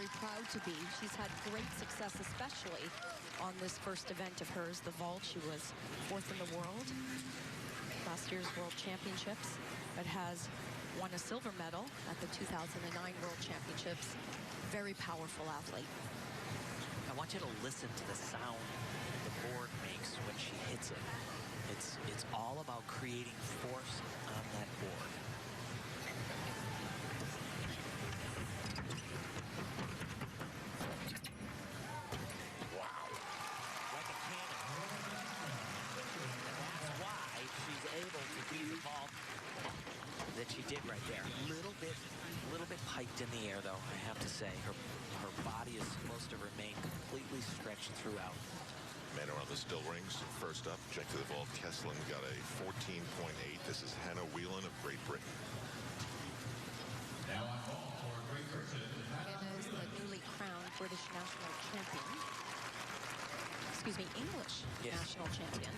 very proud to be. She's had great success, especially on this first event of hers, the vault. She was 4th in the world last year's World Championships, but has won a silver medal at the 2009 World Championships. Very powerful athlete. I want you to listen to the sound the board makes when she hits it. It's all about creating force on that board. Wow. Like a cannon. And that's why she's able to do the vault that she did right there. A little bit piked in the air, though, I have to say. Her body is supposed to remain completely stretched throughout. Men are on the still rings. First up, check to the vault. Kesslin got a 14.8. This is Hannah Whelan of Great Britain. Now on ball for Great Britain. Hannah is the newly crowned British national champion. Excuse me, English national champion.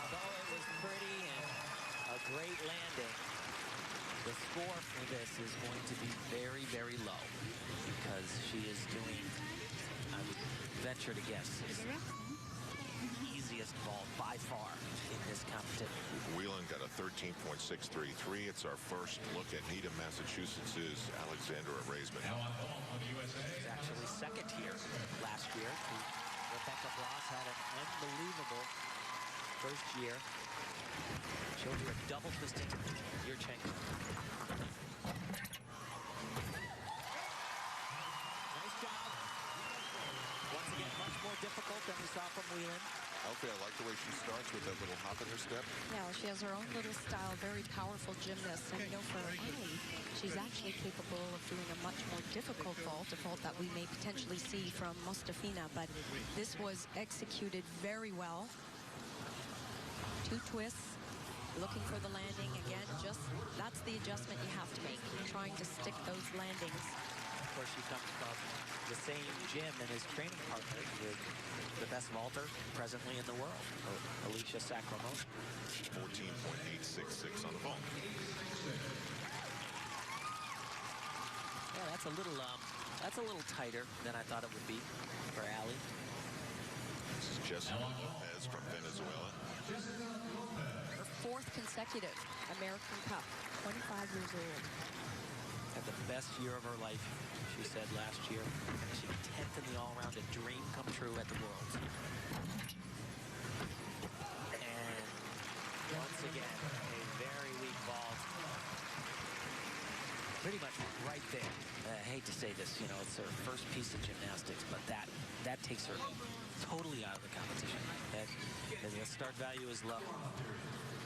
Although it was pretty and a great landing, the score for this is going to be very, very low because she is doing, I would venture to guess, is the easiest vault by far in this competition. Whelan got a 13.633. It's our first look at Needham, Massachusetts' Alexandra Raisman. Now on ball for the USA. She was actually second here last year. Rebecca Bloss had an unbelievable first year. Showed you a double twisting Yurchenko. Nice job. Once again, much more difficult than we saw from Whelan. Alfie, I like the way she starts with that little hop in her step. Yeah, well, she has her own little style, very powerful gymnast. And you know, for Ali, she's actually capable of doing a much more difficult vault, a vault that we may potentially see from Mustafina. But this was executed very well. 2 twists. Looking for the landing again. Just that's the adjustment you have to make. Trying to stick those landings. Of course, she comes from the same gym and is training partner with the best vaulter presently in the world, Alicia Sacramone. 14.866 on the vault. Yeah, that's a little tighter than I thought it would be for Ali. This is Jessica Lopez from Venezuela. Her 4th consecutive American Cup, 25 years old. Had the best year of her life, she said last year. She 10th in the all-around, a dream come true at the Worlds. And once again, a very weak vault. Pretty much right there. I hate to say this, you know, it's her first piece of gymnastics, but that takes her totally out of the competition. And the start value is low.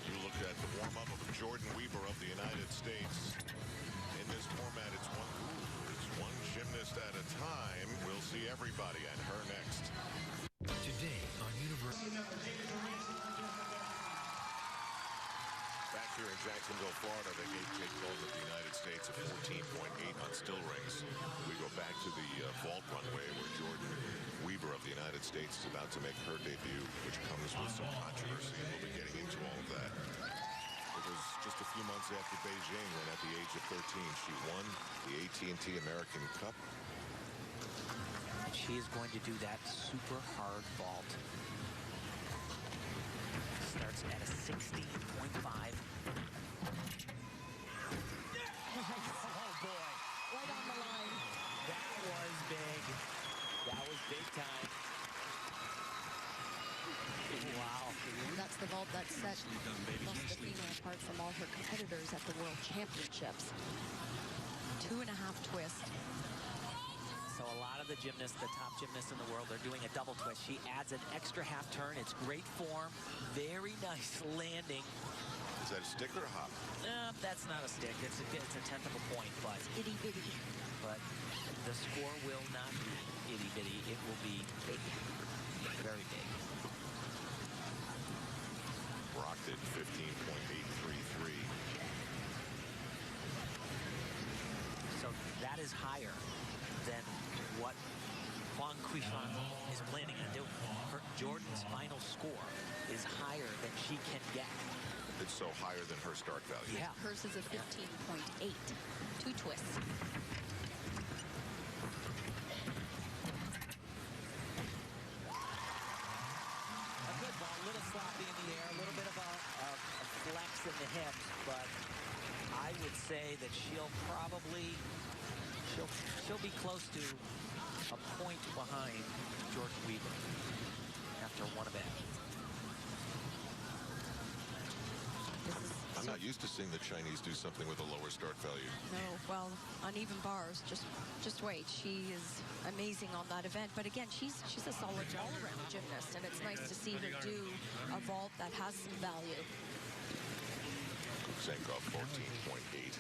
You look at the warm-up of Jordan Weaver of the United States. In this format, it's one gymnast at a time. We'll see everybody and her next. Today on University. Back here in Jacksonville, Florida, the Kate Gold of the United States at 14.8 on still rings. We go back to the vault runway where Jordan Weaver of the United States is about to make her debut, which comes with some controversy, and we'll be getting into all of that. It was just a few months after Beijing when at the age of 13 she won the AT&T American Cup. And she is going to do that super hard vault. Starts at a 16.5. Oh boy. Right on the line. That was big. That was big time. Wow. That's the vault that set Mustafina apart from all her competitors at the World Championships. 2.5 twists. So a lot of the gymnasts, the top gymnasts in the world, are doing a double twist. She adds an extra half turn. It's great form. Very nice landing. Is that a stick or a hop? That's not a stick. It's a 10th of a point, but Itty bitty. But the score will not be itty bitty. It will be big, very big. Rocked at 15.833. So that is higher than what Huang Quishan is planning on doing. Jordan's final score is higher than she can get. it's so higher than her start value. Yeah. Hers is a 15.8. 2 twists. A good ball, a little sloppy in the air, a little bit of a flex in the hips, but I would say that she'll be close to a point behind Jordan Weaver after one event. I'm not used to seeing the Chinese do something with a lower start value. No, well, uneven bars. Just wait. She is amazing on that event. But again, she's a solid all-around gymnast, and it's nice to see her do a vault that has some value. Kuzenkov 14.8.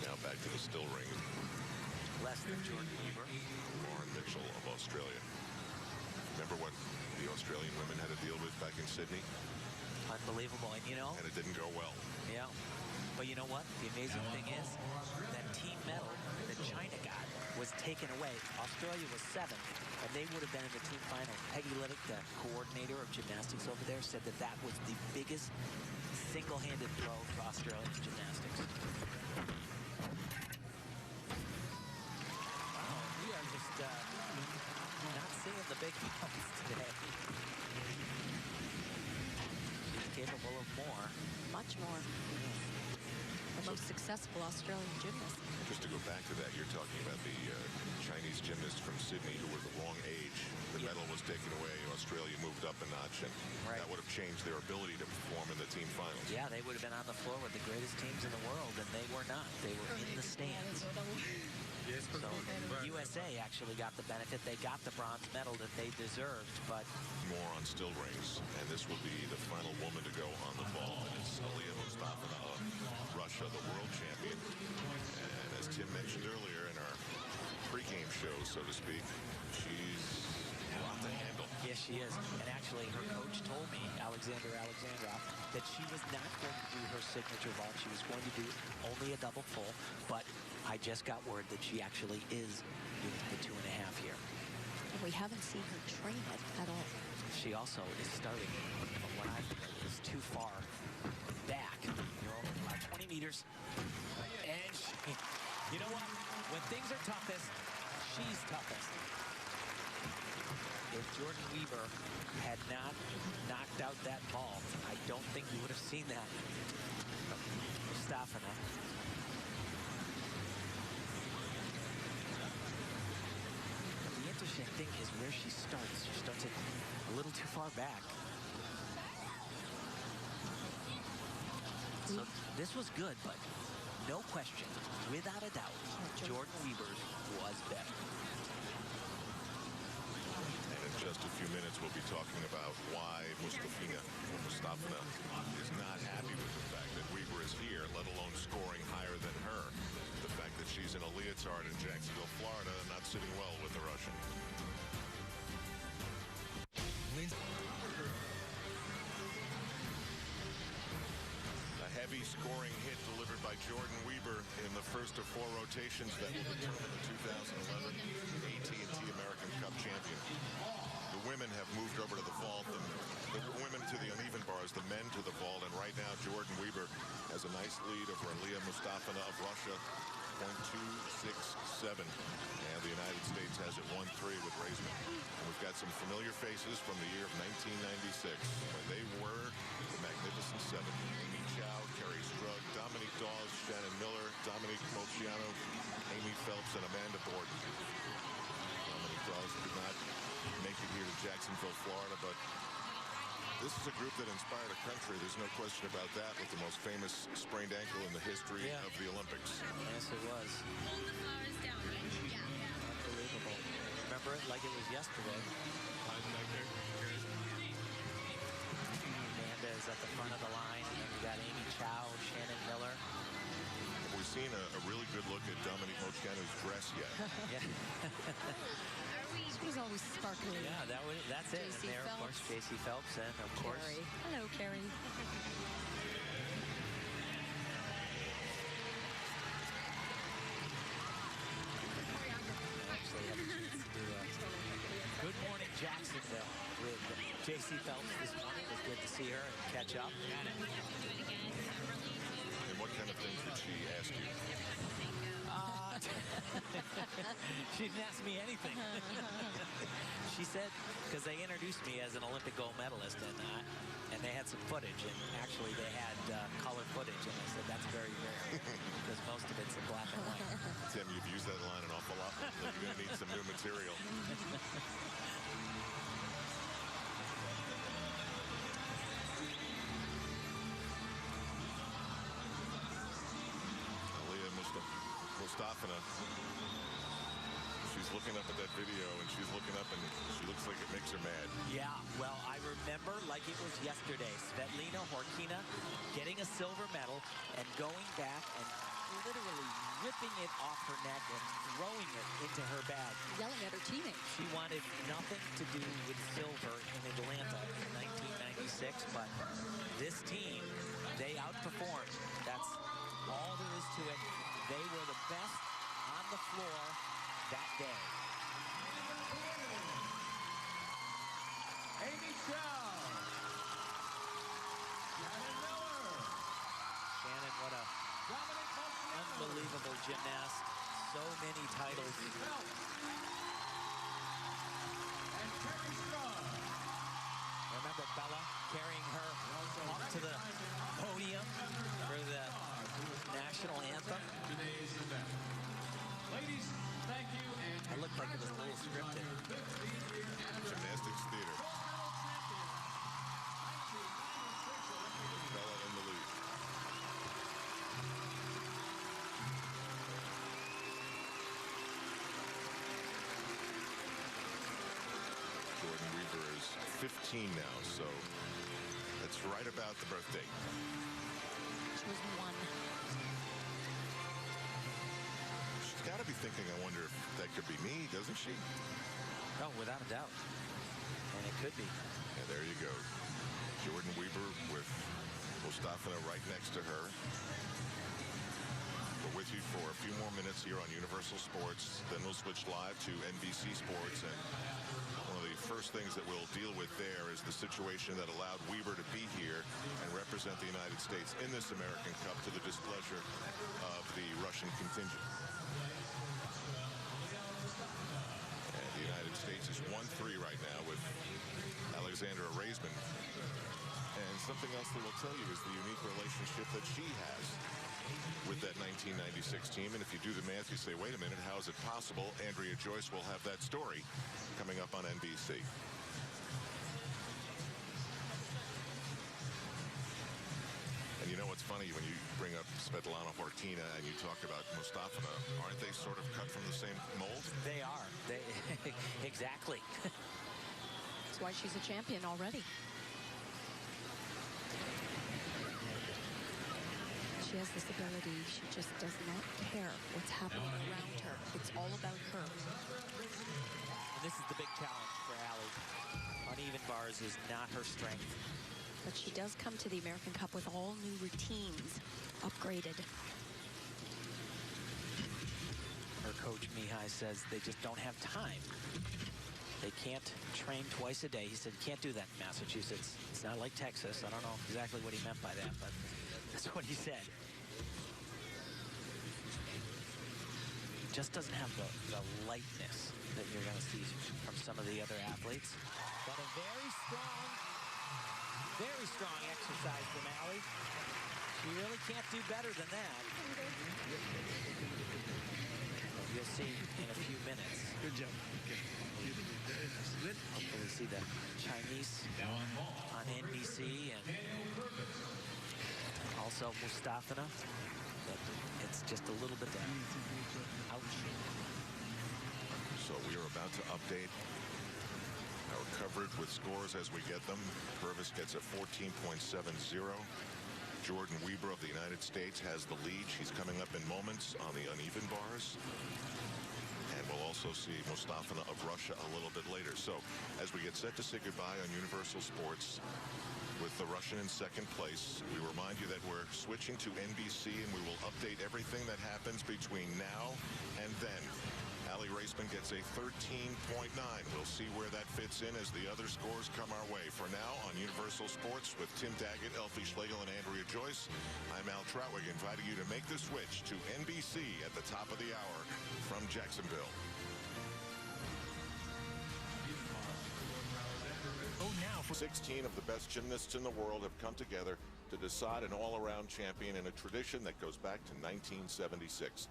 Now back to the still ring. Less than Jordan Weaver. Lauren Mitchell of Australia. Remember what the Australian women had to deal with back in Sydney? Unbelievable, and you know. And it didn't go well. Yeah, but you know what? The amazing thing is that team medal that China got was taken away. Australia was 7th, and they would have been in the team final. Peggy Liddick, the coordinator of gymnastics over there, said that that was the biggest single-handed blow for Australian gymnastics. Wow, we are just not seeing the big bumps today. Capable of more. Much more. The most successful Australian gymnast. Just to go back to that, you're talking about the Chinese gymnasts from Sydney who were the wrong age. The medal was taken away. Australia moved up a notch, and that would have changed their ability to perform in the team finals. Yeah, they would have been on the floor with the greatest teams in the world, and they were not. They were in the stands. So USA actually got the benefit. They got the bronze medal that they deserved, but more on still rings, and this will be the final woman to go on the ball, and it's Aliyah Mustafa of Russia, the world champion. And as Tim mentioned earlier in our pregame show, so to speak, she's a lot to handle. Yes, she is. And actually, her coach told me, Alexandrov, that she was not going to do her signature vault. She was going to do only a double full, but I just got word that she actually is doing the 2.5 here. And we haven't seen her train it at all. She also is starting from what I think is too far back. You're only about 20 meters. And she, you know what? When things are toughest, she's toughest. If Jordan Weaver had not knocked out that ball, I don't think we would have seen that. Mustafa. The interesting thing is where she starts. She starts it a little too far back. So this was good, but no question, without a doubt, Jordan Weaver's was better. And in just a few minutes, we'll be talking about why Mustafa is not happy with the fact that Weaver is here, let alone scoring higher than her. The fact that she's in a leotard in Jacksonville, Florida, and not sitting well with the Russian. A heavy scoring hit delivered by Jordan Weaver in the first of 4 rotations that will determine the 2011 AT&T American Cup champion. The women have moved over to the vault, and the women to the uneven bars, the men to the vault, and right now Jordan Weaver has a nice lead over Aliyah Mustafa of Russia, 0.267, and the United States has it 1-3 with Raisman. And we've got some familiar faces from the year of 1996 when they were the Magnificent Seven. Amy Chow, Kerry Strug, Dominique Dawes, Shannon Miller, Dominique Moziano, Amy Phelps, and Amanda Borden. Dominique Dawes did not make it here to Jacksonville, Florida, but this is a group that inspired a country. There's no question about that, with the most famous sprained ankle in the history of the Olympics. Yes, it was. Hold the flowers down, right? Yeah. Unbelievable. Remember it like it was yesterday. Amanda is at the front of the line, and then we got Amy Chow, Shannon Miller. Have we seen a really good look at Dominique Moziano's dress yet? Yeah. She was always sparkly. Yeah, that's it. J.C. And there, of course, J.C. Phelps, and of course. Carrie. Hello, Carrie. Actually, had a chance to do Good Morning Jacksonville with J.C. Phelps this morning as good to see her and catch up. And what kind of things did she ask you? She didn't ask me anything. She said, because they introduced me as an Olympic gold medalist, and they had some footage, and actually they had color footage, and I said that's very rare because most of it's in black and white. Tim, you've used that line an awful lot. You're going to need some new material. Mustafina. She's looking up at that video, and she's looking up, and she looks like it makes her mad. Yeah, well, I remember like it was yesterday, Svetlana Horkina getting a silver medal and going back and literally ripping it off her neck and throwing it into her bag. Yelling at her teammates. She wanted nothing to do with silver in Atlanta in 1996, but this team, they outperformed. That's all there is to it. They were the best on the floor that day. Amy Chow. Shannon Miller. Shannon, what a unbelievable gymnast. So many titles. And Terry Strong. Remember Bella carrying her up to the podium for the national anthem? Today's event. Ladies, thank you. And it looked like it was a little scripted. Gymnastics theater. Bella in the lead. Jordan Weaver is 15 now, so that's right about the birth date. She was 1. She's got to be thinking, I wonder if that could be me, doesn't she? Oh, without a doubt. And it could be. Yeah, there you go. Jordan Weaver with Mustafina right next to her. We're with you for a few more minutes here on Universal Sports. Then we'll switch live to NBC Sports. And one of the first things that we'll deal with there is the situation that allowed Weaver to be here and represent the United States in this American Cup to the displeasure of the Russian contingent. And the United States is 1-3 right now with Alexandra Raisman. And something else that will tell you is the unique relationship that she has with that 1996 team. And if you do the math, you say, wait a minute, how is it possible? Andrea Joyce will have that story coming up on NBC. And you know what's funny, when you bring up Svetlana Horkina and you talk about Mustafina, aren't they sort of cut from the same mold? They are. Exactly. That's why she's a champion already. She has this ability. She just does not care what's happening around her. It's all about her. And this is the big challenge for Allie. Uneven bars is not her strength. But she does come to the American Cup with all new routines upgraded. Her coach, Mihai, says they just don't have time. They can't train twice a day. He said, you can't do that in Massachusetts. It's not like Texas. I don't know exactly what he meant by that, but that's what he said. Just doesn't have the lightness that you're going to see from some of the other athletes. But a very strong exercise from Allie. She really can't do better than that. You'll see in a few minutes. Good job. Okay. Good. Hopefully see the Chinese on NBC and also Mustafina. But it's just a little bit down. Ouch. So we are about to update our coverage with scores as we get them. Purvis gets a 14.70. Jordan Weaver of the United States has the lead. She's coming up in moments on the uneven bars. And we'll also see Mustafina of Russia a little bit later. So as we get set to say goodbye on Universal Sports with the Russian in second place, we remind you that we're switching to NBC and we will update everything that happens between now and then. Allie Raceman gets a 13.9. We'll see where that fits in as the other scores come our way. For now, on Universal Sports with Tim Daggett, Elfie Schlegel, and Andrea Joyce, I'm Al Trautwig, inviting you to make the switch to NBC at the top of the hour from Jacksonville. Oh, now for 16 of the best gymnasts in the world have come together to decide an all-around champion in a tradition that goes back to 1976.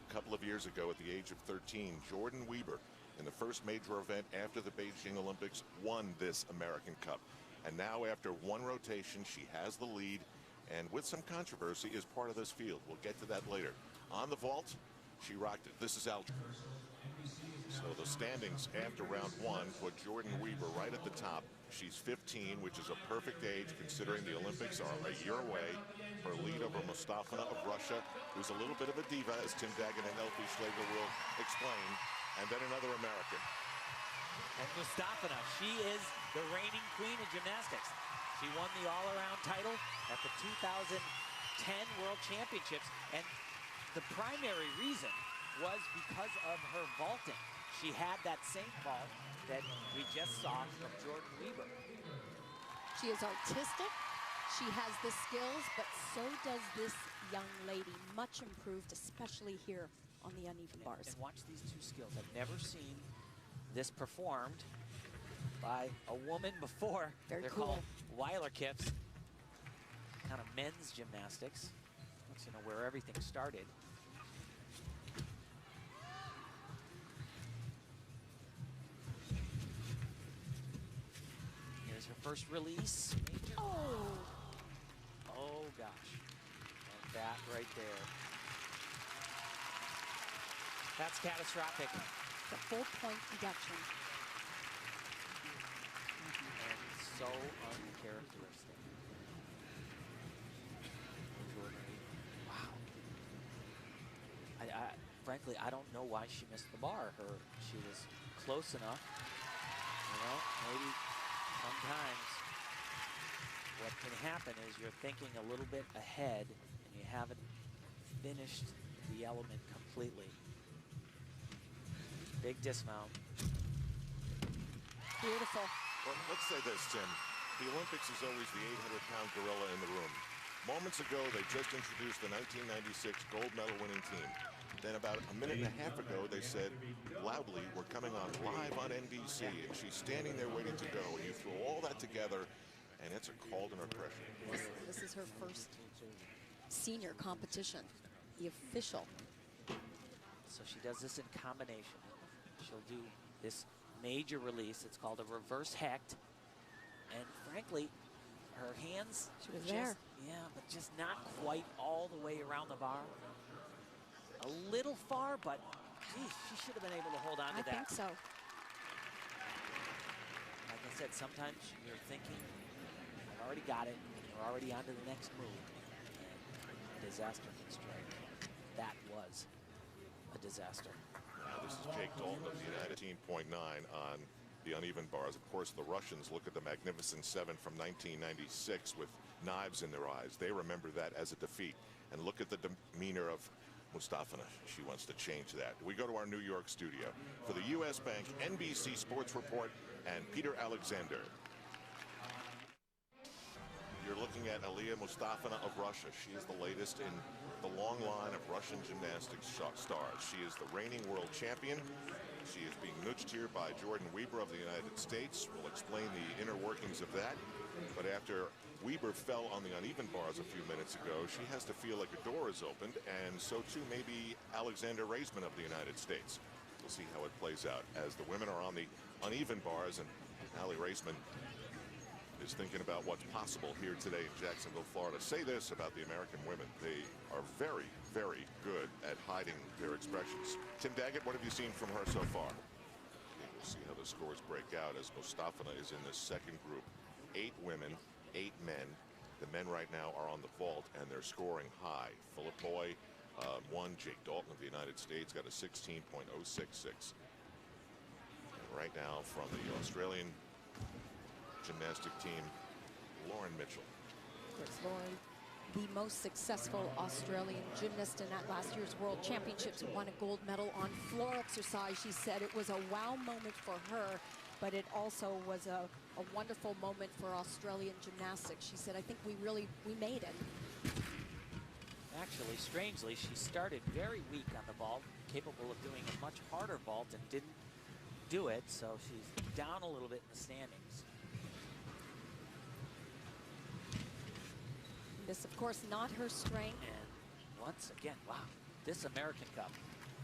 A couple of years ago, at the age of 13, Jordan Weber, in the first major event after the Beijing Olympics, won this American Cup. And now, after one rotation, she has the lead, and with some controversy, is part of this field. We'll get to that later. On the vault, she rocked it. This is out. So the standings after round one put Jordan Weber right at the top. She's 15, which is a perfect age considering the Olympics are a year away. Her lead over Mustafina of Russia, who's a little bit of a diva, as Tim Daggett and Elfie Schlegel will explain. And then another American. And Mustafina, she is the reigning queen of gymnastics. She won the all-around title at the 2010 World Championships. And the primary reason was because of her vaulting. She had that same vault that we just saw from Jordan Weber. She is artistic. She has the skills, but so does this young lady. Much improved, especially here on the uneven bars. And watch these two skills. I've never seen this performed by a woman before. Very They're cool. called Weiler kicks. Kind of men's gymnastics. That's, you know, where everything started. Here's her first release. Major. Oh gosh. And that right there. That's catastrophic. The full point deduction. And so uncharacteristic. Wow. Frankly, I don't know why she missed the bar. She was close enough. You know, maybe sometimes what can happen is you're thinking a little bit ahead and you haven't finished the element completely. Big dismount. Beautiful. Well, let's say this, Tim. The Olympics is always the 800-pound gorilla in the room. Moments ago, they just introduced the 1996 gold medal winning team. Then about a minute and a half ago, they said loudly, we're coming on live on NBC, and she's standing there waiting to go. And you throw all that together, and it's a call to no pressure. This is her first senior competition, the official. So she does this in combination. She'll do this major release. It's called a reverse hecht. And frankly, her hands, she was there. Yeah, but just not quite all the way around the bar. A little far, but geez, she should have been able to hold on to that. I think so. Like I said, sometimes you're thinking, I've already got it, and you're already on to the next move. And a disaster can strike. That was a disaster. Now this is Jake Dalton of the United 18.9 on the uneven bars. Of course, the Russians look at the Magnificent Seven from 1996 with knives in their eyes. They remember that as a defeat. And look at the demeanor of Mustafina. She wants to change that. We go to our New York studio for the U.S. Bank NBC Sports Report and Peter Alexander. You're looking at Aliyah Mustafina of Russia. She is the latest in the long line of Russian gymnastics stars. She is the reigning world champion. She is being nudged here by Jordan Weber of the United States. We'll explain the inner workings of that. But after Weber fell on the uneven bars a few minutes ago, she has to feel like a door is opened, and so too maybe Alexander Raceman of the United States. We'll see how it plays out as the women are on the uneven bars, and Allie Raceman is thinking about what's possible here today in Jacksonville, Florida. Say this about the American women. They are very, very good at hiding their expressions. Tim Daggett, what have you seen from her so far? We'll see how the scores break out as Mustafina is in this second group. 8 women, 8 men. The men right now are on the vault, and they're scoring high. Philip Boy won. Jake Dalton of the United States got a 16.066. And right now from the Australian gymnastic team, Lauren Mitchell. Of course, Lauren the most successful Australian gymnast in that last year's World Championships, who won a gold medal on floor exercise. She said it was a wow moment for her, but it also was a wonderful moment for Australian gymnastics. She said, I think we made it. Actually, strangely, she started very weak on the vault, capable of doing a much harder vault, and didn't do it, so she's down a little bit in the standings. This, of course, not her strength. And once again, wow, this American Cup,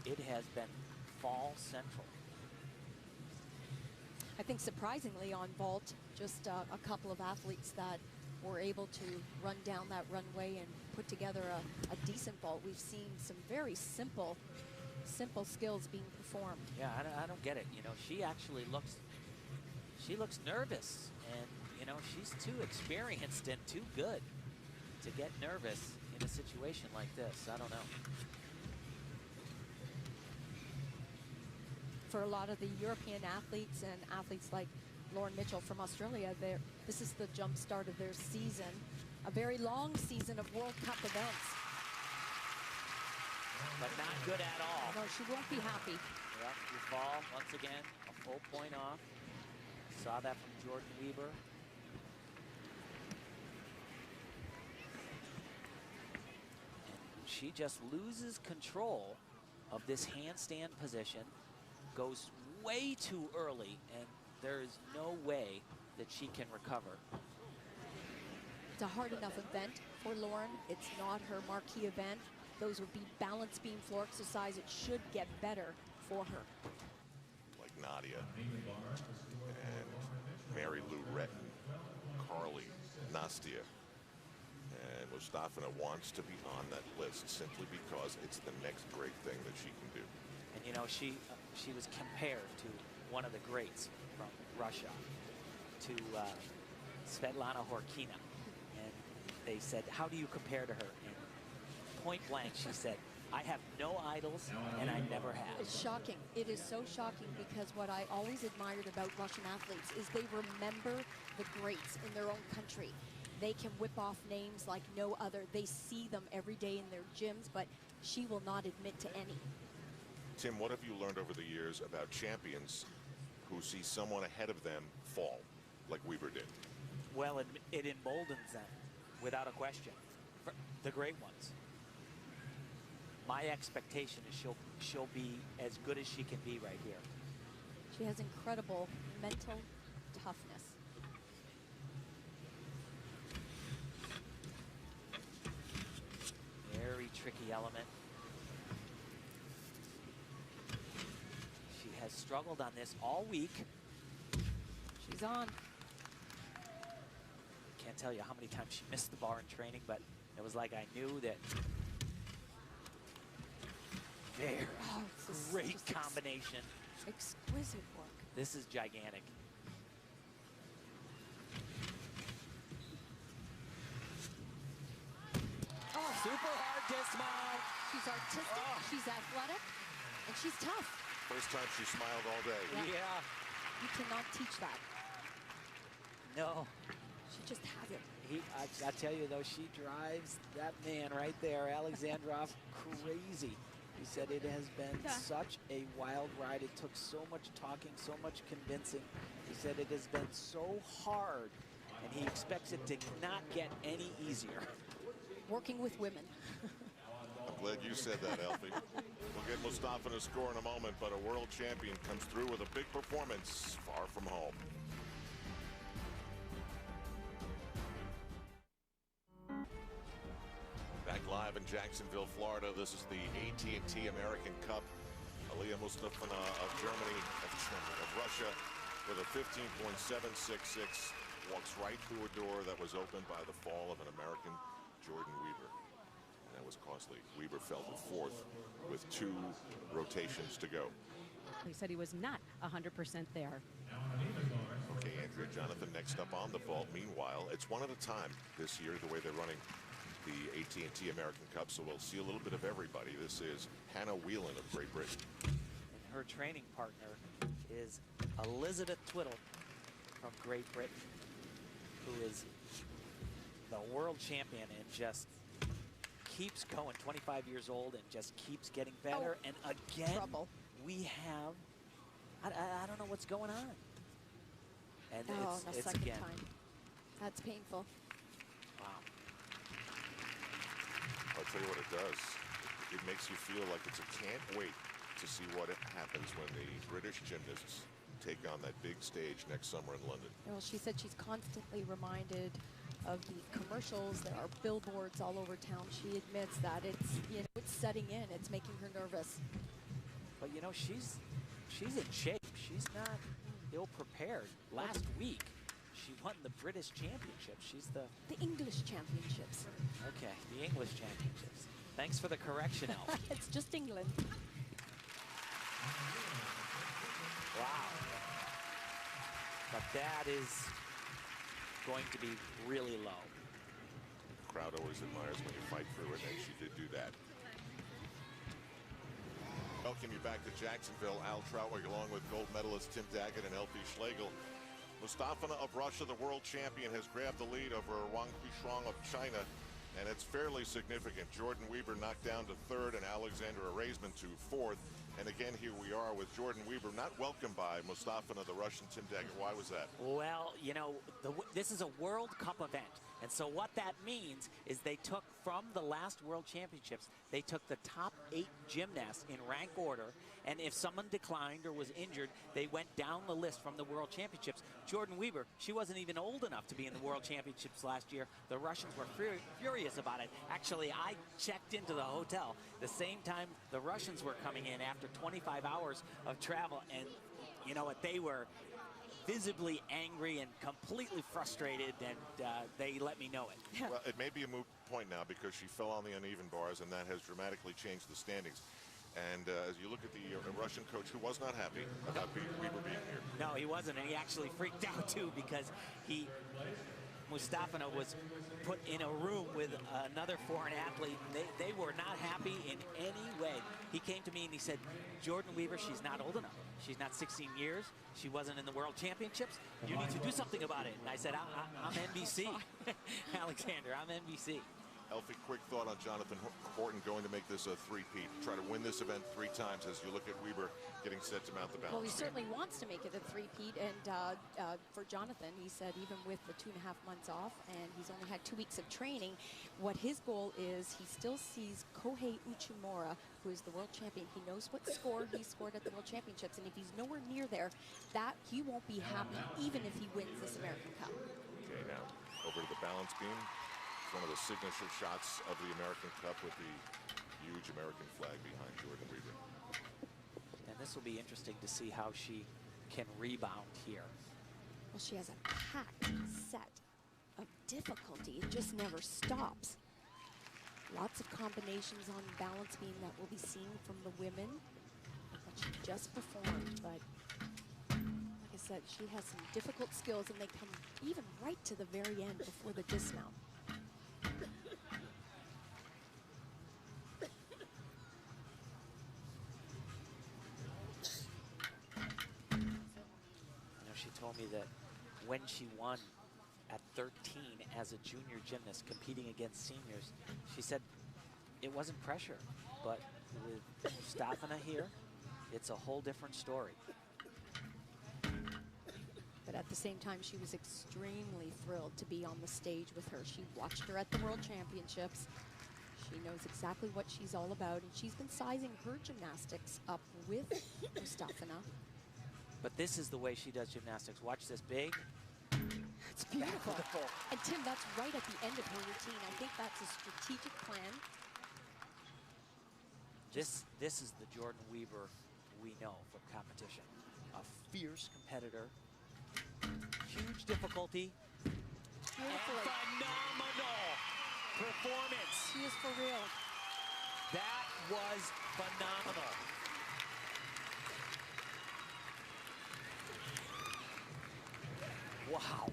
it has been fall central. I think surprisingly on vault, just a couple of athletes that were able to run down that runway and put together a decent vault. We've seen some very simple skills being performed. Yeah, I don't get it. You know, she actually looks nervous, and you know, she's too experienced and too good to get nervous in a situation like this. I don't know. For a lot of the European athletes and athletes like Lauren Mitchell from Australia, this is the jump start of their season, a very long season of World Cup events. But not good at all. No, she won't be happy. Yep, you fall once again, a full point off. Saw that from Jordan Weber. And she just loses control of this handstand position, goes way too early, and there is no way that she can recover. It's a hard enough event for Lauren. It's not her marquee event. Those would be balance beam floor exercise. It should get better for her. Like Nadia and Mary Lou Retton, Carly, Nastia, and Mustafina wants to be on that list simply because it's the next great thing that she can do. And you know, she was compared to one of the greats from Russia, to Svetlana Horkina, and they said, how do you compare to her? And point blank, she said, I have no idols, and I never have. It's shocking. It is so shocking, because what I always admired about Russian athletes is they remember the greats in their own country. They can whip off names like no other. They see them every day in their gyms, but she will not admit to any. Tim, what have you learned over the years about champions who see someone ahead of them fall, like Weber did? Well, it emboldens them, without a question. For the great ones. My expectation is she'll be as good as she can be right here. She has incredible mental toughness. Very tricky element. She has struggled on this all week. She's on. Can't tell you how many times she missed the bar in training, but it was like I knew that. There, great combination. Exquisite work. This is gigantic. Oh, super hard dismount. She's artistic, she's athletic, and she's tough. First time she smiled all day. Yeah. You cannot teach that. No. She just has it. I tell you though, she drives that man right there, Alexandrov, crazy. He said it has been such a wild ride. It took so much talking, so much convincing. He said it has been so hard, and he expects it to not get any easier. Working with women. I'm glad you said that, Alfie. We'll get Mustafina's score in a moment, but a world champion comes through with a big performance far from home. Back live in Jacksonville, Florida. This is the AT&T American Cup. Aliyah Mustafina of Germany, of Russia, with a 15.766, walks right through a door that was opened by the fall of an American, Jordan Weber. And that was costly. Weber fell to fourth with 2 rotations to go. He said he was not 100% there. Okay, Andrea, Jonathan, next up on the vault. Meanwhile, it's one at a time this year, the way they're running the AT&T American Cup, so we'll see a little bit of everybody. This is Hannah Whelan of Great Britain. And her training partner is Elizabeth Twiddle from Great Britain, who is the world champion in just keeps going, 25 years old, and just keeps getting better. And again, we have, I don't know what's going on. And it's second again. time. That's painful. Wow. I'll tell you what it does. It makes you feel like it's a can't wait to see what happens when the British gymnasts take on that big stage next summer in London. Well, she said she's constantly reminded of the commercials. There are billboards all over town. She admits that it's, it's setting in. It's making her nervous. But you know, she's in shape. She's not ill-prepared. Last week, she won the British Championship. She's the English Championships. Okay, the English Championships. Thanks for the correction, Elf. It's just England. Wow. But that is going to be really low. The crowd always admires when you fight through it, and she did do that. Welcome you back to Jacksonville. Al Troutwig along with gold medalist Tim Daggett and Elfie Schlegel. Mustafina of Russia, the world champion, has grabbed the lead over Wang Qishuang of China, and it's fairly significant. Jordan Weber knocked down to third and Alexander Araisman to fourth. And again, here we are with Jordan Weber not welcomed by Mustafina, the Russian Tim Daggett. Why was that? Well, you know, this is a World Cup event. And so what that means is they took from the last World Championships, they took the top 8 gymnasts in rank order. And if someone declined or was injured, they went down the list from the World Championships. Jordan Weber, she wasn't even old enough to be in the World Championships last year. The Russians were furious about it. Actually, I checked into the hotel the same time the Russians were coming in after 25 hours of travel. And you know what, they were visibly angry and completely frustrated, and they let me know it. Well, it may be a moot point now because she fell on the uneven bars, and that has dramatically changed the standings. And as you look at the Russian coach, who was not happy about Weber being here. No, he wasn't, and he actually freaked out too because Mustafina was put in a room with another foreign athlete. They were not happy in any way. He came to me and he said, Jordan Weber, she's not old enough. She's not 16 years. She wasn't in the World Championships. You need to do something about it. And I said, I'm NBC. Alexander, I'm NBC. Elfie, quick thought on Jonathan Horton going to make this a three-peat. Try to win this event 3 times as you look at Weber getting set to mount the balance. Well, he certainly wants to make it a three-peat, and for Jonathan, he said even with the 2.5 months off, and he's only had 2 weeks of training, what his goal is, he still sees Kohei Uchimura, who is the world champion. He knows what score he scored at the World Championships, and if he's nowhere near there, that he won't be happy even if he wins this American Cup. Okay, now over to the balance beam. One of the signature shots of the American Cup with the huge American flag behind Jordan Weber. And this will be interesting to see how she can rebound here. Well, she has a packed set of difficulty. It just never stops. Lots of combinations on balance beam that we'll be seeing from the women. What she just performed, but like I said, she has some difficult skills, and they come even right to the very end before the dismount. She told me that when she won at 13 as a junior gymnast competing against seniors, she said it wasn't pressure, but with Mustafina here, it's a whole different story. But at the same time, she was extremely thrilled to be on the stage with her. She watched her at the World Championships. She knows exactly what she's all about, and she's been sizing her gymnastics up with Mustafina. But this is the way she does gymnastics. Watch this big. It's beautiful. And Tim, that's right at the end of her routine. I think that's a strategic plan. This is the Jordan Weber we know from competition. A fierce competitor. Huge difficulty. Beautifully. Phenomenal performance. She is for real. That was phenomenal. Wow.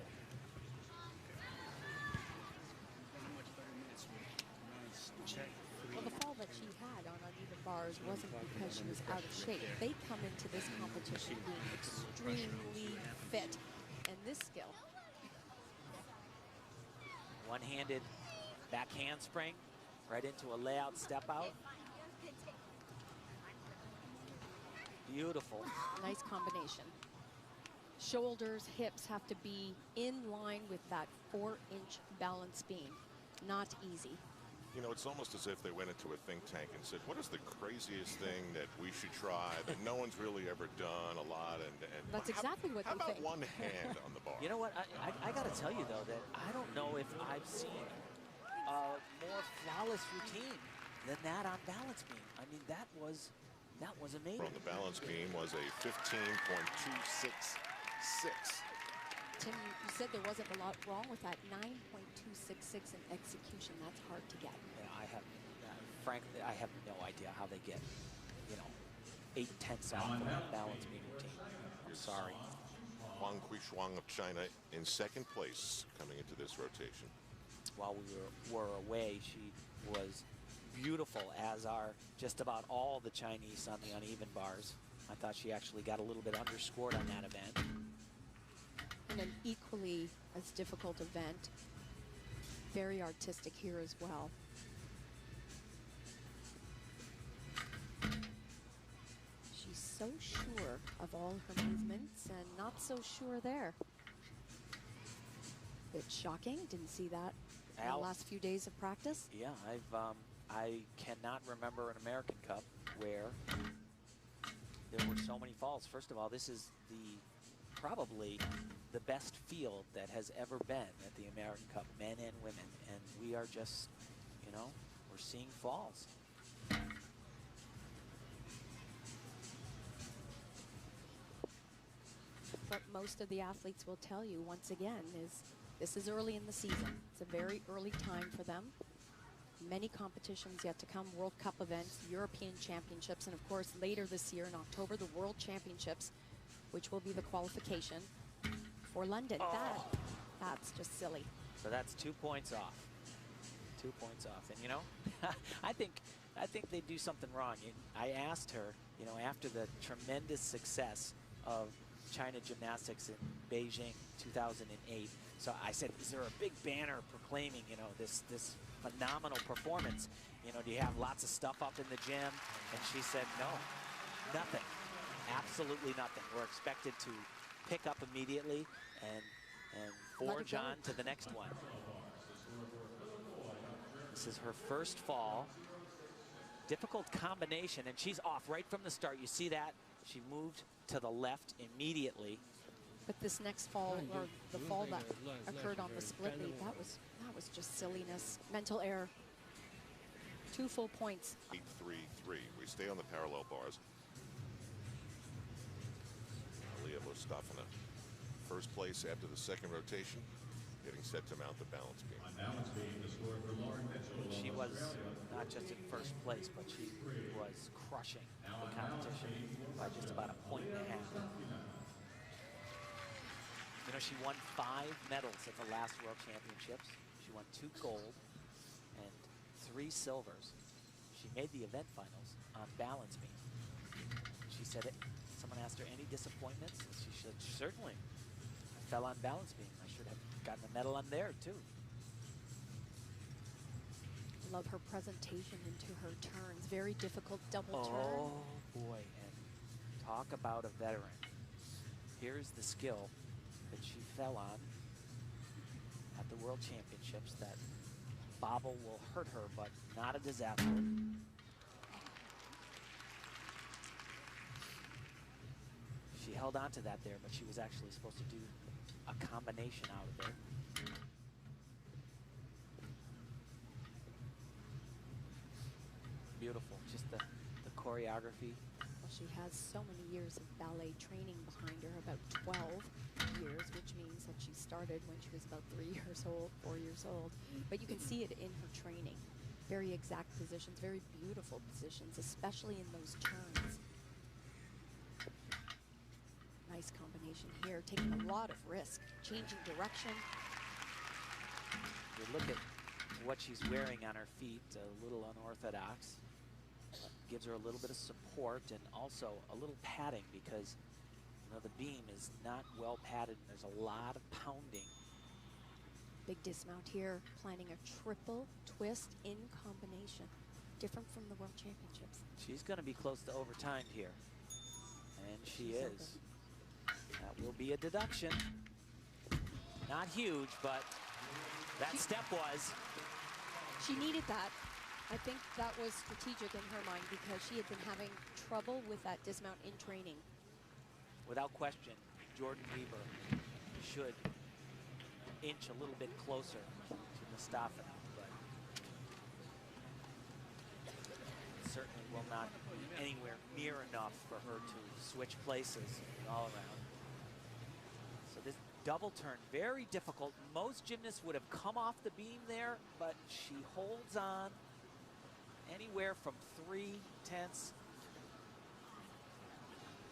Well, the fall that she had on uneven bars wasn't because she was out of shape. They come into this competition being extremely fit, and this skill. One-handed back handspring. right into a layout step out. Beautiful. Nice combination. Shoulders, hips have to be in line with that 4-inch balance beam. Not easy. You know, it's almost as if they went into a think tank and said, what is the craziest thing that we should try that no one's really ever done a lot? And that's exactly what they think. How about one hand on the bar? You know what? I got to tell you, though, that I don't know if I've seen a more flawless routine than that on balance beam. I mean, that was amazing. On the balance beam was a 15.266. Tim, you said there wasn't a lot wrong with that. 9.266 in execution. That's hard to get. Yeah, frankly, I have no idea how they get, 8/10 off of that balance beam routine. I'm sorry. Huang Quishuang of China in second place coming into this rotation. While we were away, she was beautiful, as are just about all the Chinese on the uneven bars. I thought she actually got a little bit underscored on that event. And an equally as difficult event. Very artistic here as well. She's so sure of all her movements and not so sure there. Bit shocking, didn't see that in the last few days of practice. Yeah, I cannot remember an American Cup where there were so many falls. First of all, this is probably the best field that has ever been at the American Cup, men and women, and we are just, we're seeing falls. What most of the athletes will tell you, once again, is this is early in the season. It's a very early time for them. Many competitions yet to come, World Cup events, European Championships, and of course later this year in October, the World Championships, which will be the qualification for London. Oh. That's just silly. So that's 2 points off. 2 points off. And I think they do something wrong. I asked her, after the tremendous success of China Gymnastics in Beijing 2008. So I said, is there a big banner proclaiming, this phenomenal performance? Do you have lots of stuff up in the gym? And she said, no, nothing. Absolutely nothing. We're expected to pick up immediately and forge on to the next one. This is her first fall. Difficult combination, and she's off right from the start. You see that? She moved to the left immediately. But this next fall, or the fall that occurred on the split lead, that was just silliness, mental error. 2 full points. 8-3-3. We stay on the parallel bars. Aliyah Mustafina, first place after the second rotation, getting set to mount the balance beam. She was not just in first place, but she was crushing the competition by just about 1.5 points. She won 5 medals at the last World Championships. She won 2 gold and 3 silvers. She made the event finals on balance beam. She said it. Someone asked her any disappointments. She said, certainly. I fell on balance beam. I should have gotten a medal on there too. Love her presentation into her turns. Very difficult double turn. Oh boy, and talk about a veteran. Here's the skill that she fell on at the World Championships. That bobble will hurt her, but not a disaster. She held on to that there, but she was actually supposed to do a combination out of it. Beautiful, just the choreography. Well, she has so many years of ballet training behind her, about 12 years, which means that she started when she was about 3 years old, 4 years old. But you can see it in her training. Very exact positions, very beautiful positions, especially in those turns. Nice combination here, taking a lot of risk, changing direction. You look at what she's wearing on her feet, a little unorthodox. Gives her a little bit of support and also a little padding, because the beam is not well padded and there's a lot of pounding Big dismount here, planning a triple twist in combination. Different from the World Championships. She's going to be close to overtime here. And she is. Open. That will be a deduction. Not huge, but that step was. She needed that. I think that was strategic in her mind because she had been having trouble with that dismount in training. Without question, Jordan Weaver should inch a little bit closer to Mustafa, but certainly will not be anywhere near enough for her to switch places all around. So this double turn, very difficult. Most gymnasts would have come off the beam there, but she holds on anywhere from 3/10.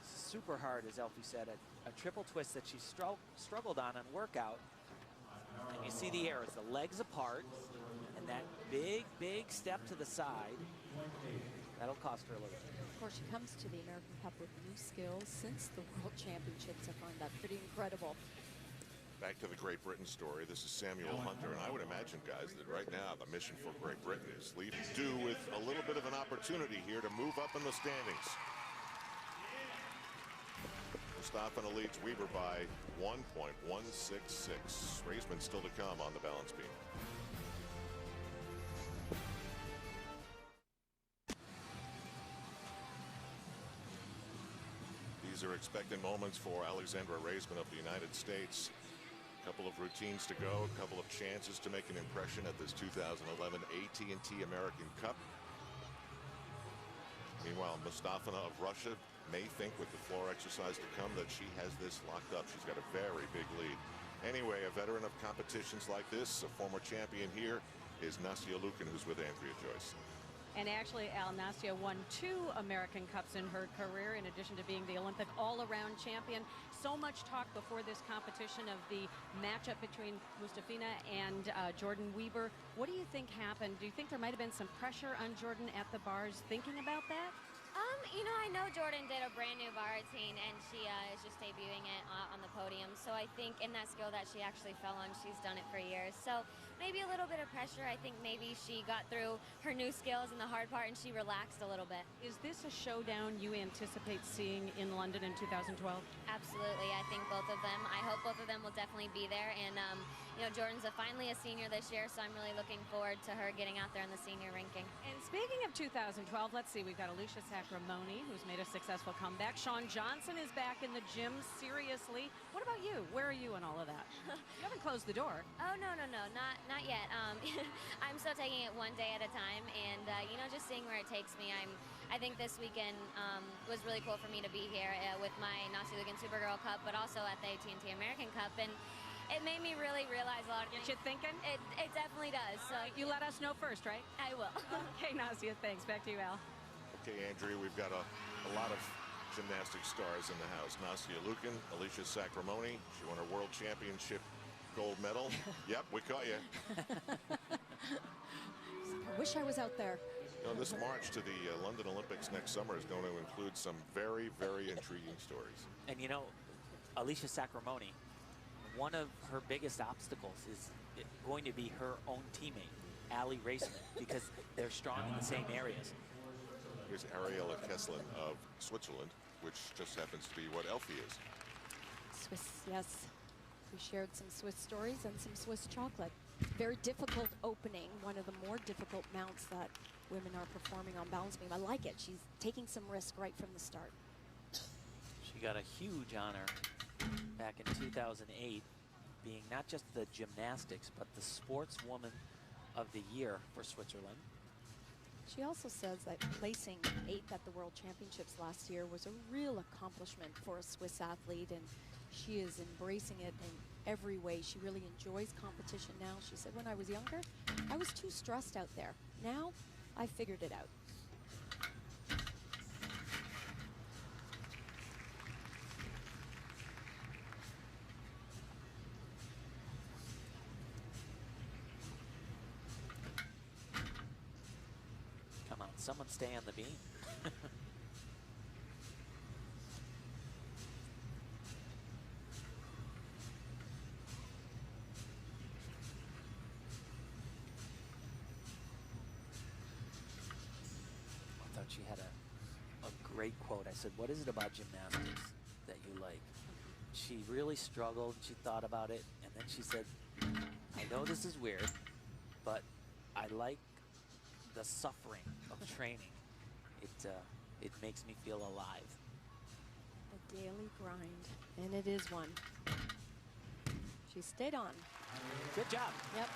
Super hard, as Elfie said, a triple twist that she struggled on workout. And you see the errors, the legs apart, and that big step to the side. That'll cost her a little bit. Of course, she comes to the American Cup with new skills since the World Championships. I find that pretty incredible. Back to the Great Britain story. This is Samuel Hunter, and I would imagine, guys, that right now the mission for Great Britain is do with a little bit of an opportunity here to move up in the standings. Mustafa leads Weaver by 1.166. Raisman still to come on the balance beam. These are expected moments for Alexandra Raisman of the United States. A couple of routines to go, a couple of chances to make an impression at this 2011 AT&T American Cup. Meanwhile, Mustafa of Russia may think with the floor exercise to come that she has this locked up. She's got a very big lead. Anyway, a veteran of competitions like this, a former champion here, is Nastia Lukin, who's with Andrea Joyce. And actually, Nastia won 2 American Cups in her career, in addition to being the Olympic all-around champion. So much talk before this competition of the matchup between Mustafina and Jordan Weaver. What do you think happened? Do you think there might have been some pressure on Jordan at the bars thinking about that? You know, I know Jordan did a brand new bar routine, and she is just debuting it on the podium. So I think in that skill that she actually fell on, she's done it for years. So maybe a little bit of pressure. I think maybe she got through her new skills in the hard part, and she relaxed a little bit. Is this a showdown you anticipate seeing in London in 2012? Absolutely. I think both of them. I hope both of them will definitely be there. And, you know, Jordan's finally a senior this year, so I'm really looking forward to her getting out there in the senior ranking. And speaking of 2012, let's see, we've got Alicia Sacramone, who's made a successful comeback. Shawn Johnson is back in the gym seriously. What about you? Where are you in all of that? You haven't closed the door. Oh, no, not yet. I'm still taking it one day at a time, and, you know, just seeing where it takes me. I think this weekend was really cool for me to be here with my Nastia Lukin Supergirl Cup, but also at the AT&T American Cup, and it made me really realize a lot of things. Get you thinking? It definitely does. So you let us know first, right? I will. Okay, Nastia, thanks. Back to you, Al. Okay, Andrea, we've got a lot of gymnastics stars in the house. Nastia Lukin, Alicia Sacramone. She won her World Championship gold medal. Yep, we caught you. I wish I was out there. You know, this march to the London Olympics next summer is going to include some very, very intriguing stories. And you know, Alicia Sacramone, one of her biggest obstacles is going to be her own teammate, Allie Raisman, because they're strong in the same areas. Here's Ariella Kesslin of Switzerland, which just happens to be what Elfie is. Swiss, yes. We shared some Swiss stories and some Swiss chocolate. Very difficult opening, one of the more difficult mounts that women are performing on balance beam. I like it. She's taking some risk right from the start. She got a huge honor back in 2008, being not just the gymnastics, but the sportswoman of the year for Switzerland. She also says that placing 8th at the World Championships last year was a real accomplishment for a Swiss athlete, and she is embracing it in every way. She really enjoys competition now. She said, when I was younger, I was too stressed out there. Now, I figured it out. Come on, someone stay on the beam. and she had a great quote. I said, what is it about gymnastics that you like? She really struggled, and she thought about it, and then she said, I know this is weird, but I like the suffering of training. It makes me feel alive. A daily grind, and it is one. She stayed on. Good job. Yep.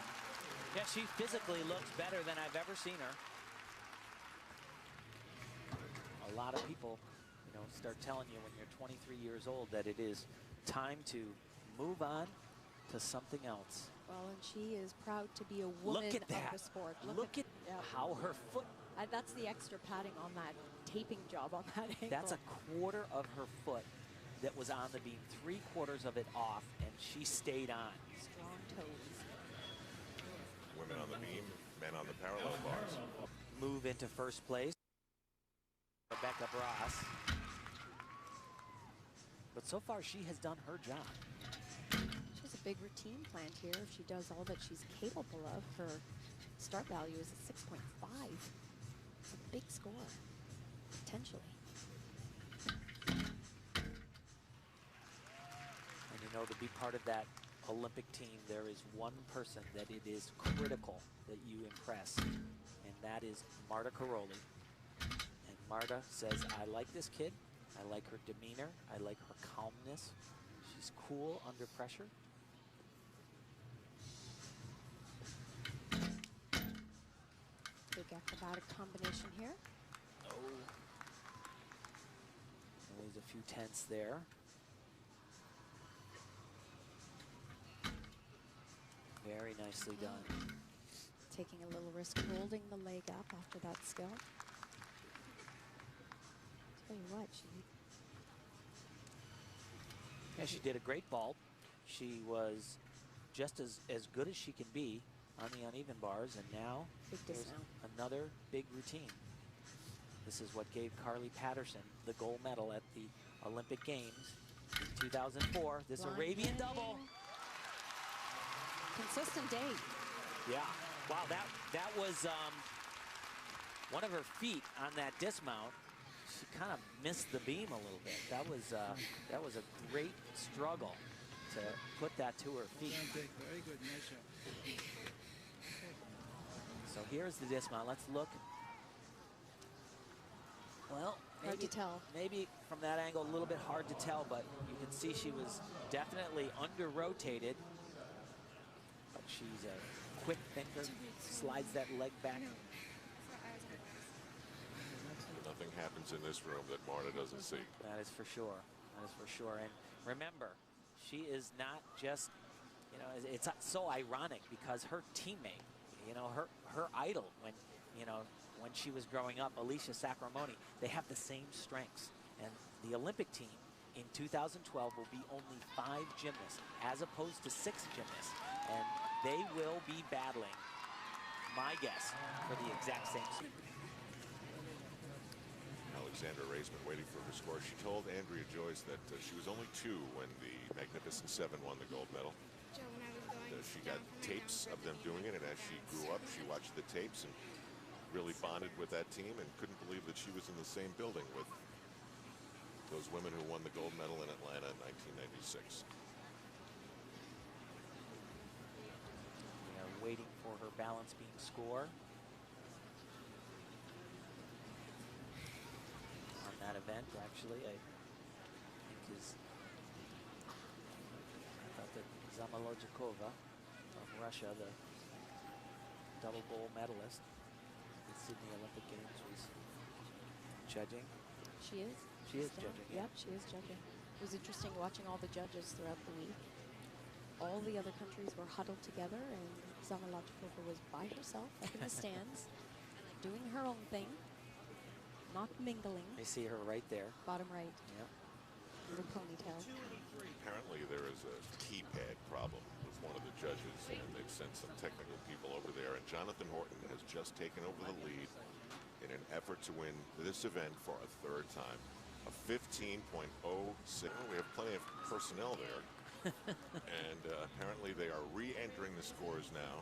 Yeah, she physically looks better than I've ever seen her. A lot of people, you know, start telling you when you're 23 years old that it is time to move on to something else. Well, and she is proud to be a woman Look at of that. the sport. Look at yep. how her foot. That's the extra padding on that taping job on that ankle. That's a quarter of her foot that was on the beam, 3/4 of it off, and she stayed on. Strong toes. Women on the beam, men on the parallel bars. Move into first place. Rebecca Bross. But so far, she has done her job. She has a big routine planned here. If she does all that she's capable of, her start value is at 6.5. It's a big score, potentially. And you know, to be part of that Olympic team, there is one person that it is critical that you impress, and that is Marta Caroli. And Marta says, I like this kid. I like her demeanor. I like her calmness. She's cool under pressure. Big acrobatic combination here. Oh. There's a few tenths there. Very nicely done. Taking a little risk, holding the leg up after that skill. Tell you what, She did a great vault. She was just as good as she can be on the uneven bars, and now there's another big routine. This is what gave Carly Patterson the gold medal at the Olympic Games in 2004. This Arabian double. Consistent day. Yeah. Wow, that was one of her feet on that dismount. She kind of missed the beam a little bit. That was a great struggle to put that to her feet. Very good measure. So here's the dismount. Let's look. Well, hard to tell. Maybe from that angle a little bit hard to tell, but you can see she was definitely under-rotated. But she's a quick thinker, slides that leg back. Nothing happens in this room that Marta doesn't see. That is for sure. That is for sure. And remember, she is not just, you know, it's so ironic because her teammate, you know, her idol when she was growing up, Alicia Sacramone, they have the same strengths. And the Olympic team in 2012 will be only 5 gymnasts as opposed to 6 gymnasts. And they will be battling, my guess, for the exact same seat. Alexandra Raisman waiting for her score. She told Andrea Joyce that she was only 2 when the Magnificent Seven won the gold medal. She got tapes of them doing it, and as she grew up, she watched the tapes and really bonded with that team and couldn't believe that she was in the same building with those women who won the gold medal in Atlanta in 1996. We are waiting for her balance beam score. That event, actually, I think I thought that Zamolodchikova of Russia, the double gold medalist at the Sydney Olympic Games, was judging. She is. She is judging. Yep, she is judging. It was interesting watching all the judges throughout the week. All the other countries were huddled together, and Zamolodchikova was by herself up in the stands, doing her own thing. Not mingling. I see her right there. Bottom right. Yep. Little ponytail. Apparently there is a keypad problem with one of the judges, and they've sent some technical people over there. And Jonathan Horton has just taken over the lead in an effort to win this event for a 3rd time. A 15.06. We have plenty of personnel there. And apparently they are re-entering the scores now.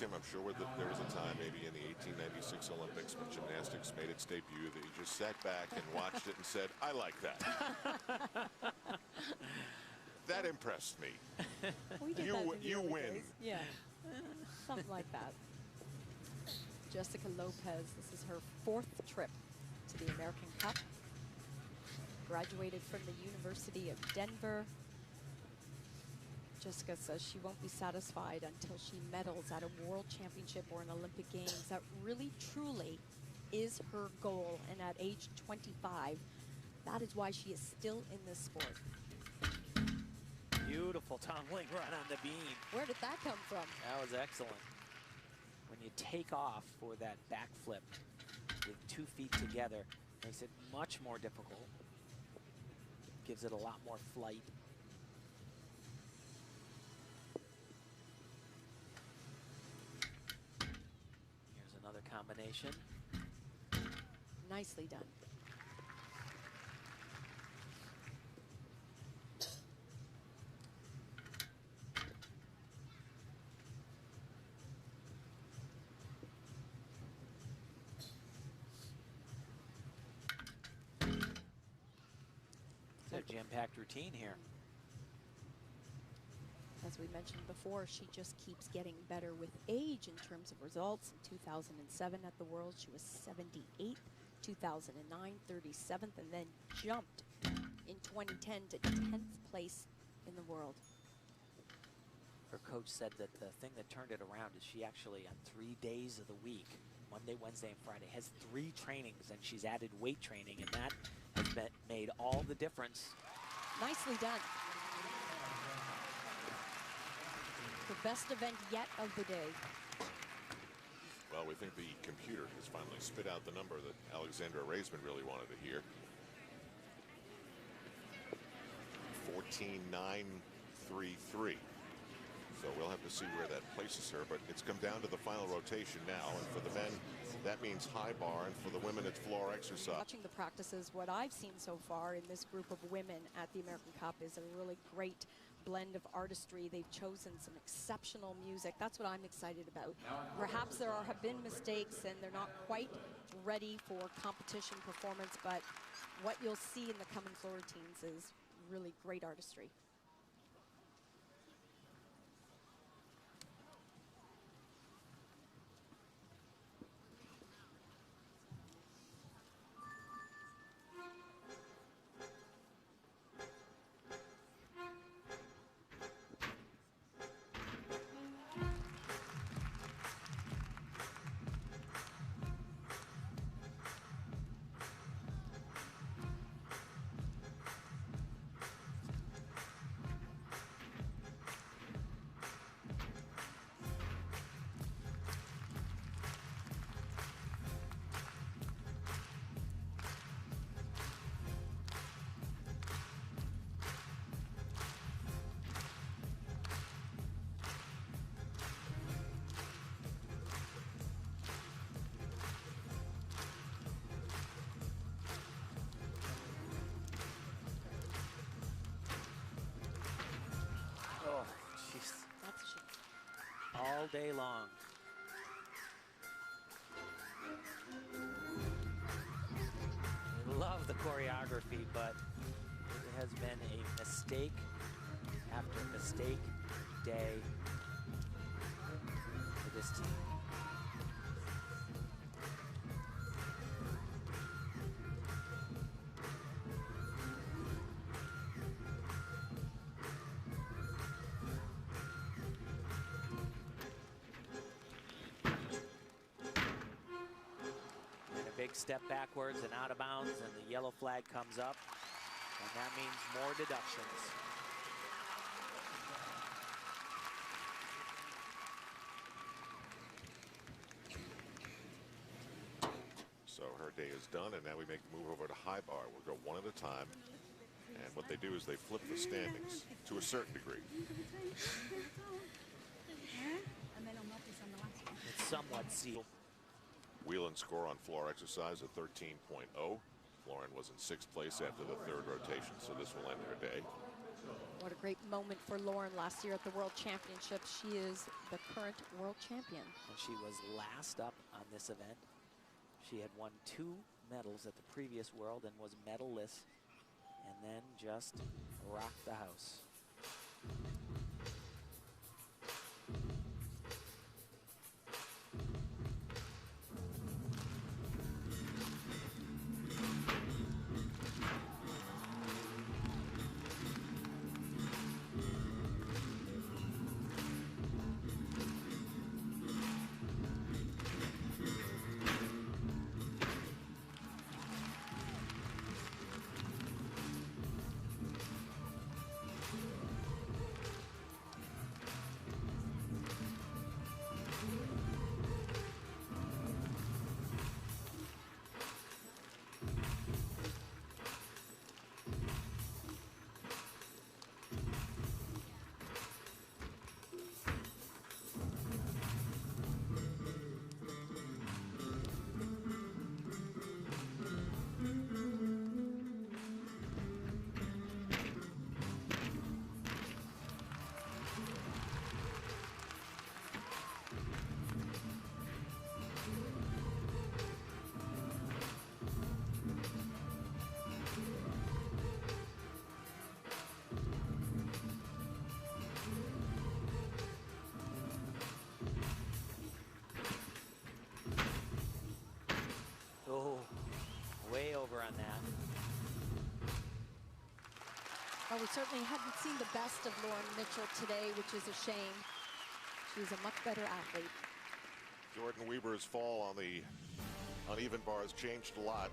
Tim, I'm sure there was a time maybe in the 1896 Olympics when gymnastics made its debut that you just sat back and watched it and said, I like that. That impressed me. We did that in the You early win. days. Yeah, something like that. Jessica Lopez, this is her 4th trip to the American Cup. Graduated from the University of Denver. Jessica says she won't be satisfied until she medals at a World Championship or an Olympic Games. That really, truly is her goal. And at age 25, that is why she is still in this sport. Beautiful tumbling run on the beam. Where did that come from? That was excellent. When you take off for that backflip with 2 feet together, makes it much more difficult. Gives it a lot more flight. Here's another combination. Nicely done. It's a jam-packed routine here. As we mentioned before, she just keeps getting better with age in terms of results. In 2007 at the World, she was 78th, 2009, 37th, and then jumped in 2010 to 10th place in the world. Her coach said that the thing that turned it around is she actually, on 3 days of the week, Monday, Wednesday, and Friday, has 3 trainings, and she's added weight training, and that has made all the difference. Nicely done. The best event yet of the day. Well, we think the computer has finally spit out the number that Alexandra Raisman really wanted to hear. 14.933. So we'll have to see where that places her, but it's come down to the final rotation now. And for the men, that means high bar, and for the women, it's floor exercise. Watching the practices, what I've seen so far in this group of women at the American Cup is a really great blend of artistry. They've chosen some exceptional music. That's what I'm excited about. Perhaps there have been mistakes and they're not quite ready for competition performance, but what you'll see in the coming floor routines is really great artistry. Oh, jeez. That's a shame. All day long. I love the choreography, but it has been a mistake after mistake day for this team. Big step backwards and out of bounds, and the yellow flag comes up, and that means more deductions. So her day is done, and now we make the move over to high bar. We'll go one at a time, and what they do is they flip the standings to a certain degree. It's somewhat sealed. Whelan score on floor exercise at 13.0. Lauren was in 6th place after the 3rd rotation, so this will end her day. What a great moment for Lauren last year at the World Championships. She is the current world champion. And she was last up on this event. She had won 2 medals at the previous World and was medalist, and then just rocked the house. Way over on that. Well, we certainly haven't seen the best of Lauren Mitchell today, which is a shame. She's a much better athlete. Jordan Weber's fall on the uneven bars changed a lot,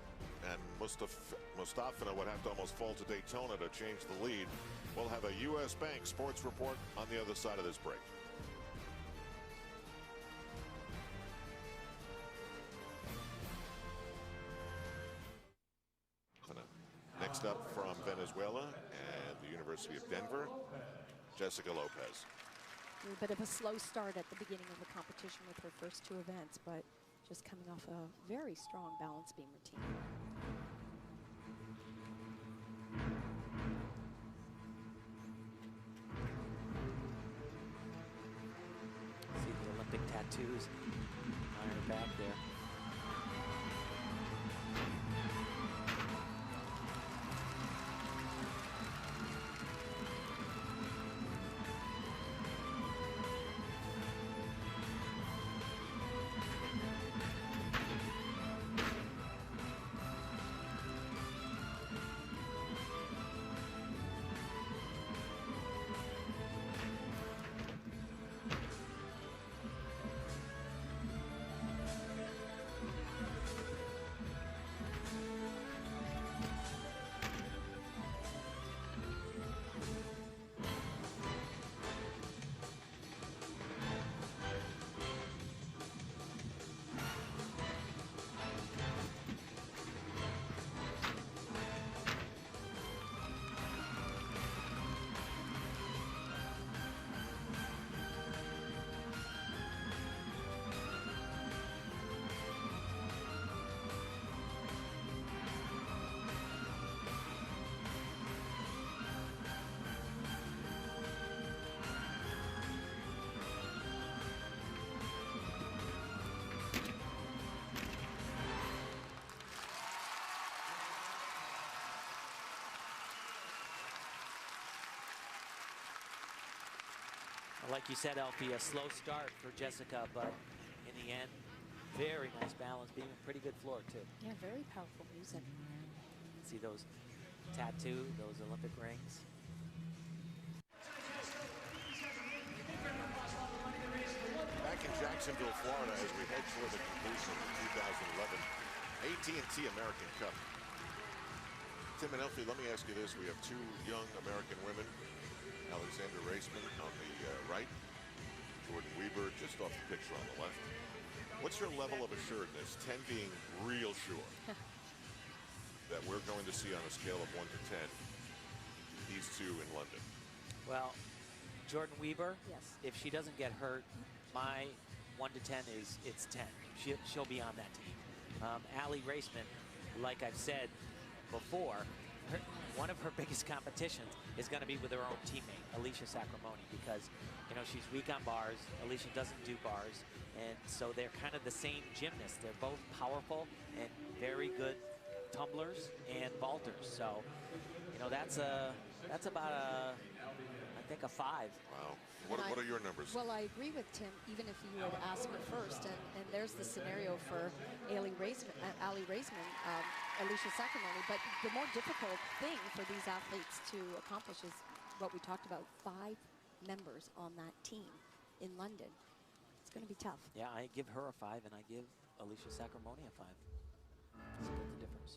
and Mustafina would have to almost fall to Daytona to change the lead. We'll have a U.S. Bank sports report on the other side of this break. Next up from Venezuela and the University of Denver, Jessica Lopez. A bit of a slow start at the beginning of the competition with her first 2 events, but just coming off a very strong balance beam routine. See the Olympic tattoos on her back there. Like you said, Elfie, a slow start for Jessica, but in the end, very nice balance beam and pretty good floor, too. Yeah, very powerful music. See those tattoo, those Olympic rings. Back in Jacksonville, Florida, as we head toward the conclusion of the 2011 AT&T American Cup. Tim and Elfie, let me ask you this. We have 2 young American women. Alexandra Raceman on the right, Jordan Weber just off the picture on the left. What's your level of assuredness, 10 being real sure, that we're going to see on a scale of 1 to 10 these 2 in London? Well, Jordan Weber, yes. If she doesn't get hurt, my 1 to 10 is it's 10. She'll be on that team. Allie Raceman, like I've said before, one of her biggest competitions is going to be with her own teammate, Alicia Sacramone, because, you know, she's weak on bars. Alicia doesn't do bars. And so they're kind of the same gymnasts. They're both powerful and very good tumblers and vaulters. So, you know, that's about I think a 5. Wow. What are your numbers? Well, I agree with Tim, even if you would ask her first. And there's the scenario for Ali Raisman, Alicia Sacramone. But the more difficult thing for these athletes to accomplish is what we talked about, 5 members on that team in London. It's going to be tough. Yeah, I give her a 5, and I give Alicia Sacramone a 5. Split the difference.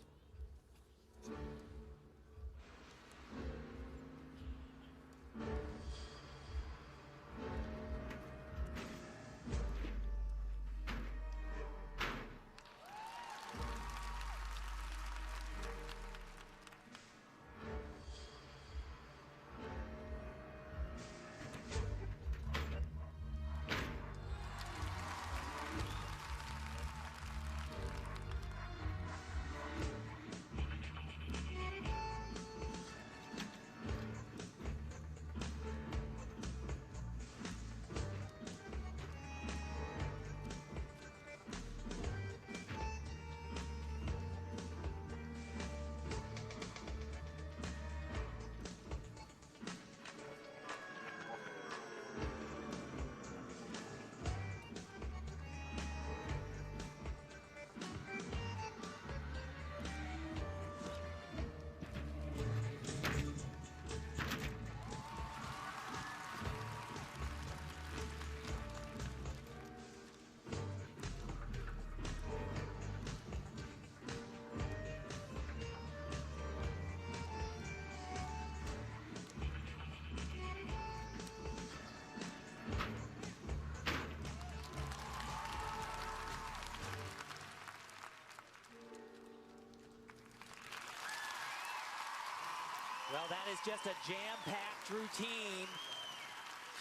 Well, that is just a jam-packed routine.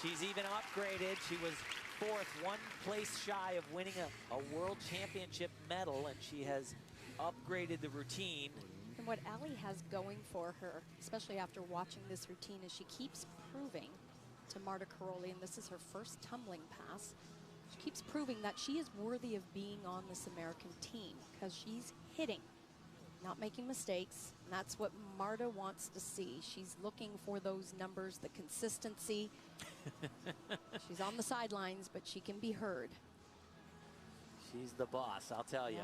She's even upgraded. She was 4th, 1 place shy of winning a world championship medal, and she has upgraded the routine. And what Ali has going for her, especially after watching this routine, is she keeps proving to Marta Karolyi, and this is her first tumbling pass, she keeps proving that she is worthy of being on this American team because she's hitting, not making mistakes, and that's what Marta wants to see. She's looking for those numbers, the consistency. She's on the sidelines, but she can be heard. She's the boss, I'll tell you.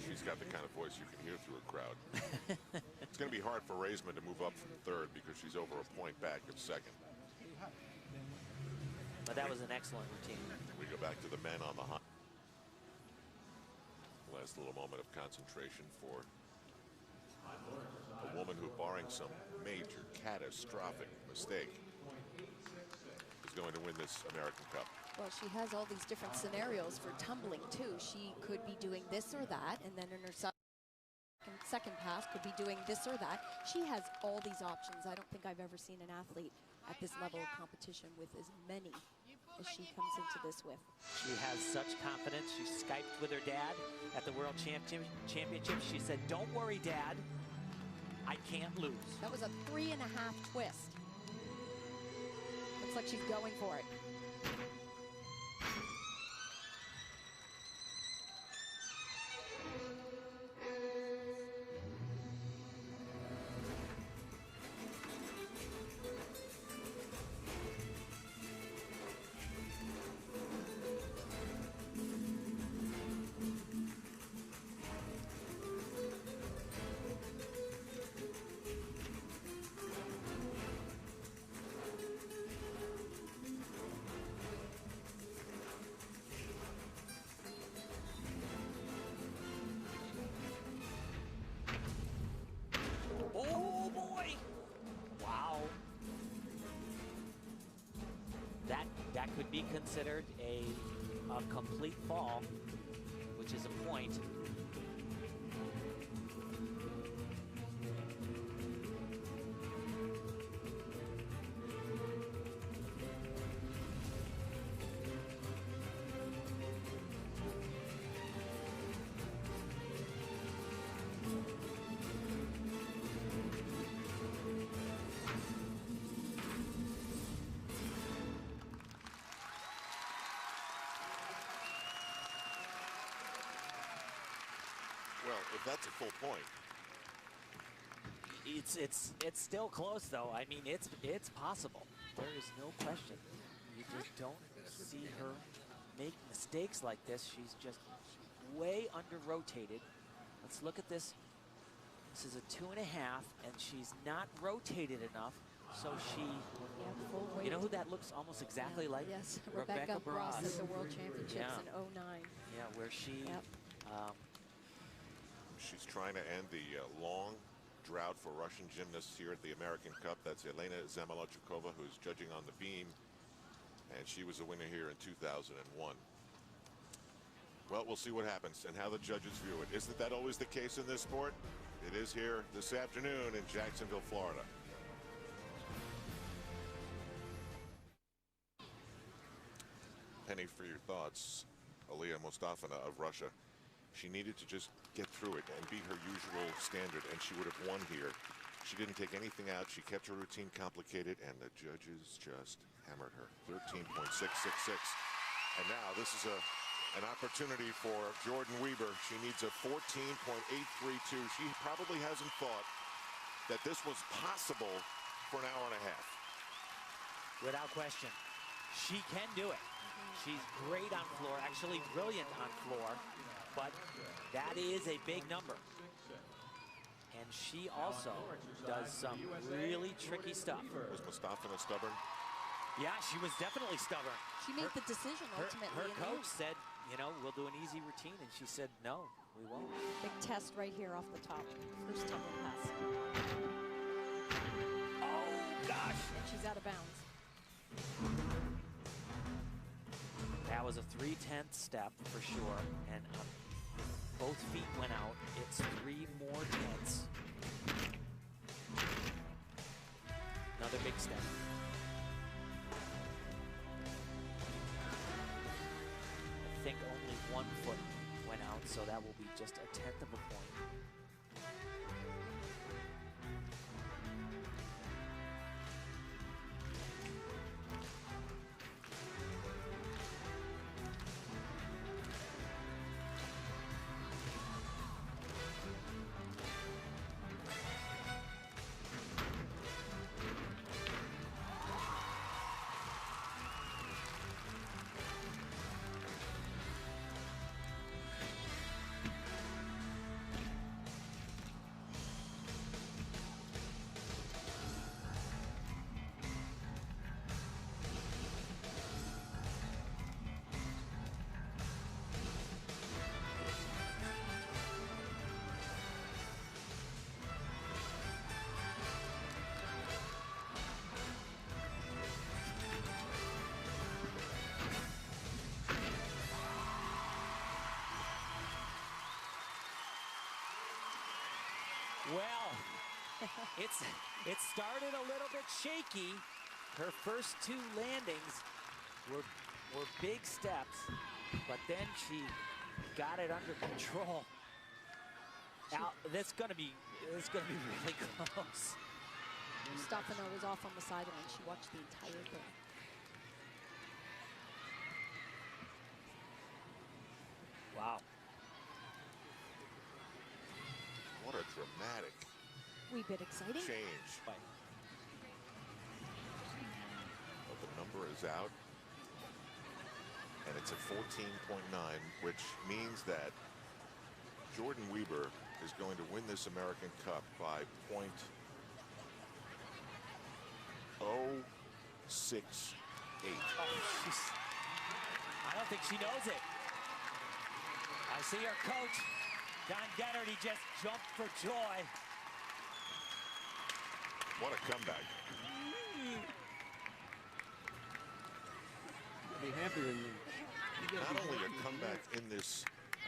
She's got the kind of voice you can hear through a crowd. It's going to be hard for Raisman to move up from 3rd because she's over a point back of 2nd. But that was an excellent routine. We go back to the men on the hot. Last little moment of concentration for a woman who, barring some major catastrophic mistake, is going to win this American Cup. Well, she has all these different scenarios for tumbling, too. She could be doing this or that, and then in her second pass could be doing this or that. She has all these options. I don't think I've ever seen an athlete at this level of competition with as many as she comes into this with. She has such confidence. She Skyped with her dad at the World Championship. She said, "Don't worry, Dad. I can't lose." That was a 3.5 twist. Looks like she's going for it. Oh boy! Wow. That could be considered a complete fall, which is a point. if that's a full point. It's still close, though. I mean, it's possible. There is no question. You just don't see her make mistakes like this. She's just way under-rotated. Let's look at this. This is a 2.5, and she's not rotated enough, so she, full weight. you know who that looks almost exactly like? Yes, Rebecca Bross at the World Championships in '09. Yeah, where she, she's trying to end the long drought for Russian gymnasts here at the American Cup. That's Elena Zamolodchikova, who's judging on the beam, and she was a winner here in 2001. Well, we'll see what happens and how the judges view it. Isn't that always the case in this sport? It is here this afternoon in Jacksonville, Florida. Penny, for your thoughts. Aliyah Mustafina of Russia. She needed to just get through it and beat her usual standard, and she would have won here. She didn't take anything out. She kept her routine complicated, and the judges just hammered her. 13.666. And now this is an opportunity for Jordan Weber. She needs a 14.832. She probably hasn't thought that this was possible for an hour and a half. without question, she can do it. She's great on floor, actually brilliant on floor, but that is a big number. And she also does some really tricky stuff. Was Mustafina stubborn? Yeah, she was definitely stubborn. She made the decision ultimately. Her coach said, you know, we'll do an easy routine, and she said, no, we won't. Big test right here off the top. First tumble pass. Oh, gosh. And she's out of bounds. That was a 3/10 step for sure, and both feet went out. It's 3 more tenths. Another big step. I think only 1 foot went out, so that will be just 1/10 of a point. Well, it started a little bit shaky. Her first 2 landings were big steps, but then she got it under control. Now, it's gonna be really close. Mustafina was off on the sideline. She watched the entire thing. Wow. What a dramatic Wee bit exciting. change. Right. But the number is out. And it's at 14.9, which means that Jordan Weber is going to win this American Cup by .068. I don't think she knows it. I see her coach, Don Getterty, just jumped for joy. What a comeback. Be happier than you. Not only a comeback in this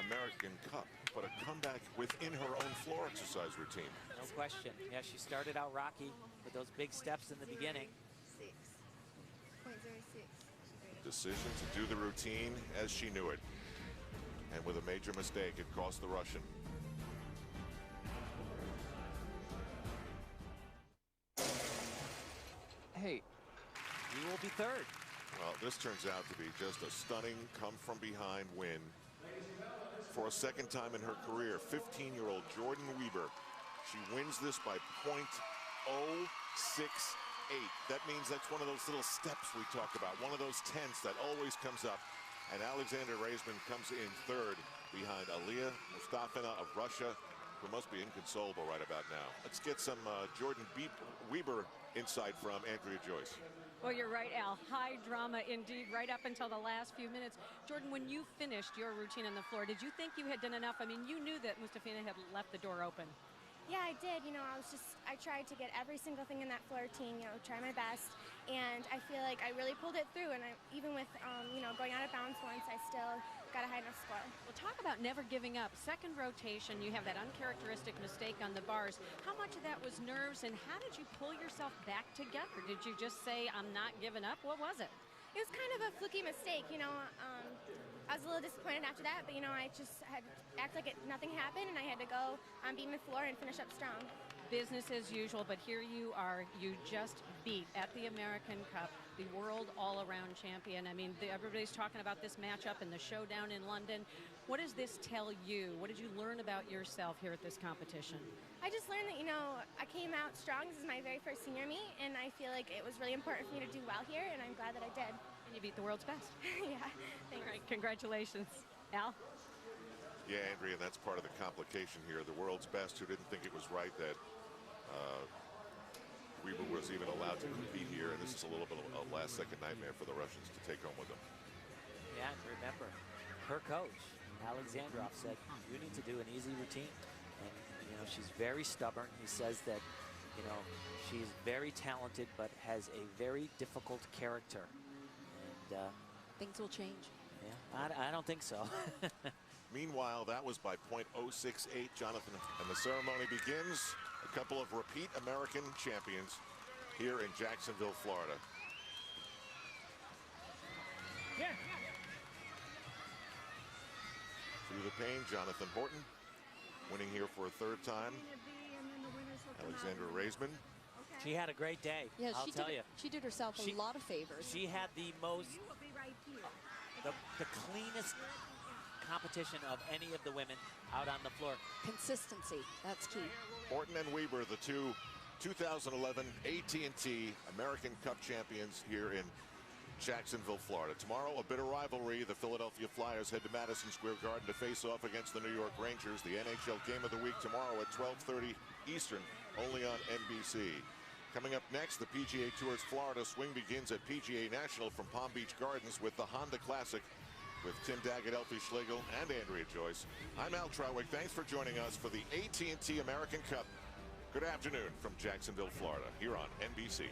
American Cup, but a comeback within her own floor exercise routine. No question. Yeah, she started out rocky with those big steps in the beginning. 6.06. Decision to do the routine as she knew it. And with a major mistake, it cost the Russian. Hey, you will be third. Well, this turns out to be just a stunning come-from-behind win for a second time in her career. 15-year-old Jordan Weber. She wins this by .068. That means that's one of those little steps we talk about, one of those tenths that always comes up. And Alexandra Raisman comes in third behind Aliyah Mustafina of Russia, who must be inconsolable right about now. Let's get some Jordan Weber insight from Andrea Joyce. Well, you're right, Al. High drama indeed, right up until the last few minutes. Jordan, when you finished your routine on the floor, did you think you had done enough? I mean, you knew that Mustafina had left the door open. Yeah, I did. You know, I tried to get every single thing in that floor routine, you know, try my best. And I feel like I really pulled it through. And even with, you know, going out of bounds once, I still got a high enough score. Well, talk about never giving up. Second rotation, you have that uncharacteristic mistake on the bars. How much of that was nerves, and how did you pull yourself back together? Did you just say, I'm not giving up? What was it? It was kind of a fluky mistake, you know. I was a little disappointed after that, but, you know, I just had to act like nothing happened, and I had to go on beam the floor and finish up strong. Business as usual, but here you are. You just beat, at the American Cup, the world all-around champion. I mean, everybody's talking about this matchup and the showdown in London. What does this tell you? What did you learn about yourself here at this competition? I just learned that, you know, I came out strong. This is my very first senior meet, and I feel like it was really important for me to do well here, and I'm glad that I did. And you beat the world's best. Yeah, thanks. All right, congratulations. Al? Yeah, Andrea, that's part of the complication here. The world's best, who didn't think it was right that Weber was even allowed to compete here, and this is a little bit of a last-second nightmare for the Russians to take home with them. Yeah, and remember, her coach, Alexandrov, said, you need to do an easy routine. And, you know, she's very stubborn. He says that, you know, she's very talented, but has a very difficult character. And things will change. Yeah, I don't think so. Meanwhile, that was by .068, Jonathan. And the ceremony begins. A couple of repeat American champions here in Jacksonville, Florida. Yeah. Through the pain, Jonathan Horton winning here for a third time. Alexandra Raisman. She had a great day, Yeah, I'll tell you. She did herself a lot of favors. She had the most, the cleanest competition of any of the women out on the floor. Consistency, that's key. Horton and Weber, the two 2011 AT&T American Cup champions here in Jacksonville, Florida. Tomorrow, a bitter rivalry. The Philadelphia Flyers head to Madison Square Garden to face off against the New York Rangers. The NHL Game of the Week tomorrow at 12:30 Eastern, only on NBC. Coming up next, the PGA Tour's Florida swing begins at PGA National from Palm Beach Gardens with the Honda Classic with Tim Daggett, Elfie Schlegel, and Andrea Joyce. I'm Al Trawick. Thanks for joining us for the AT&T American Cup. Good afternoon from Jacksonville, Florida, here on NBC.